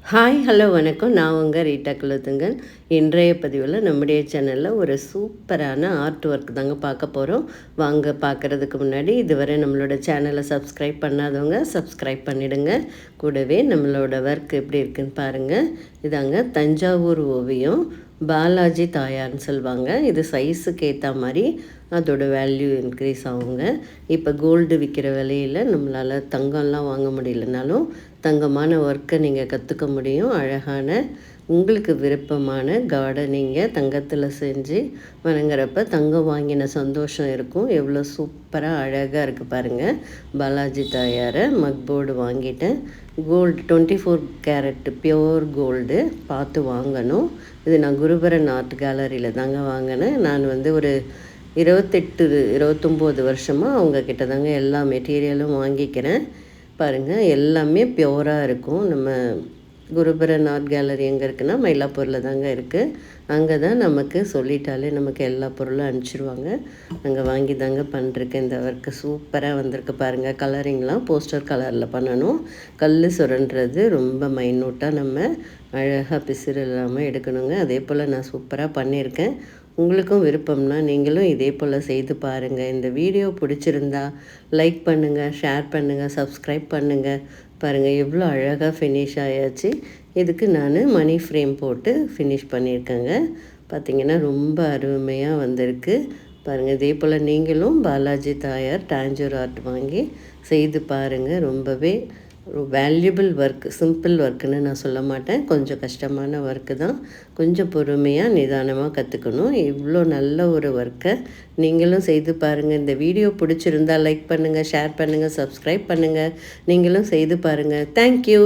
Hi hello வணக்கம். நான் உங்கள் ரீட்டா குலத்துங்கன். இன்றைய பதிவில் நம்முடைய சேனலில் ஒரு சூப்பரான ஆர்ட் ஒர்க் தாங்க பார்க்க போகிறோம். வாங்க பார்க்குறதுக்கு முன்னாடி இதுவரை நம்மளோட சேனலை சப்ஸ்கிரைப் பண்ணாதவங்க சப்ஸ்கிரைப் பண்ணிவிடுங்க. கூடவே நம்மளோட ஒர்க் எப்படி இருக்குன்னு பாருங்கள். இதாங்க தஞ்சாவூர் ஓவியம். பாலாஜி தாயார்னு சொல்லுவாங்க. இது சைஸுக்கு ஏற்ற மாதிரி அதோட வேல்யூ இன்க்ரீஸ் ஆகுங்க. இப்போ கோல்டு விற்கிற விலையில் நம்மளால் தங்கம்லாம் வாங்க முடியலனாலும் தங்கமான ஒர்க்கை நீங்கள் கற்றுக்க முடியும். அழகான உங்களுக்கு விருப்பமான கார்டனிங்கை தங்கத்தில் செஞ்சு வணங்குறப்ப தங்கம் வாங்கின சந்தோஷம் இருக்கும். எவ்வளோ சூப்பராக அழகாக இருக்குது பாருங்கள். பாலாஜி தாயாரை மக் போர்டு வாங்கிட்டேன். கோல்டு 24 கேரட் பியோர் கோல்டு பார்த்து வாங்கணும். இது நான் குருபரன் ஆர்ட் கேலரியில் தாங்க வாங்கினேன். நான் ஒரு 29 வருஷமாக அவங்கக்கிட்ட தாங்க எல்லா மெட்டீரியலும் வாங்கிக்கிறேன். பாருங்கள், எல்லாமே பியோராக இருக்கும். நம்ம குருபரன் ஆர்ட் கேலரி எங்கே இருக்குன்னா மயிலாப்பூரில் தாங்க இருக்குது. அங்கே தான் நமக்கு சொல்லிட்டாலே நமக்கு எல்லா பொருளும் அனுப்பிச்சிடுவாங்க. அங்கே வாங்கி தாங்க பண்ணிருக்கேன். இந்த ஒர்க்கு சூப்பராக வந்திருக்கு பாருங்கள். கலரிங்லாம் போஸ்டர் கலரில் பண்ணணும். கல் சுரண்டுறது ரொம்ப மைனூட்டாக நம்ம அழகாக பிசிறு இல்லாமல் எடுக்கணுங்க. அதே போல் நான் சூப்பராக பண்ணியிருக்கேன். உங்களுக்கும் விருப்பம்னா நீங்களும் இதே போல் செய்து பாருங்கள். இந்த வீடியோ பிடிச்சிருந்தா லைக் பண்ணுங்கள், ஷேர் பண்ணுங்கள், சப்ஸ்கிரைப் பண்ணுங்கள். பாருங்கள் எவ்வளோ அழகாக ஃபினிஷ் ஆயாச்சு. இதுக்கு நான் மணி ஃப்ரேம் போட்டு ஃபினிஷ் பண்ணியிருக்கேங்க. பார்த்திங்கன்னா ரொம்ப அருமையாக வந்திருக்கு பாருங்கள். இதே போல் நீங்களும் பாலாஜி தாயார் டாஞ்சூர் ஆர்ட் வாங்கி செய்து பாருங்கள். ரொம்பவே வேல்யூபிள் ஒர்க், சிம்பிள் ஒர்க்குன்னு நான் சொல்ல மாட்டேன். கொஞ்சம் கஷ்டமான ஒர்க்கு தான். கொஞ்சம் பொறுமையாக நிதானமாக கற்றுக்கணும். இவ்வளோ நல்ல ஒரு ஒர்க்கை நீங்களும் செய்து பாருங்கள். இந்த வீடியோ பிடிச்சிருந்தால் லைக் பண்ணுங்கள், ஷேர் பண்ணுங்கள், சப்ஸ்கிரைப் பண்ணுங்கள். நீங்களும் செய்து பாருங்கள். தேங்க்யூ.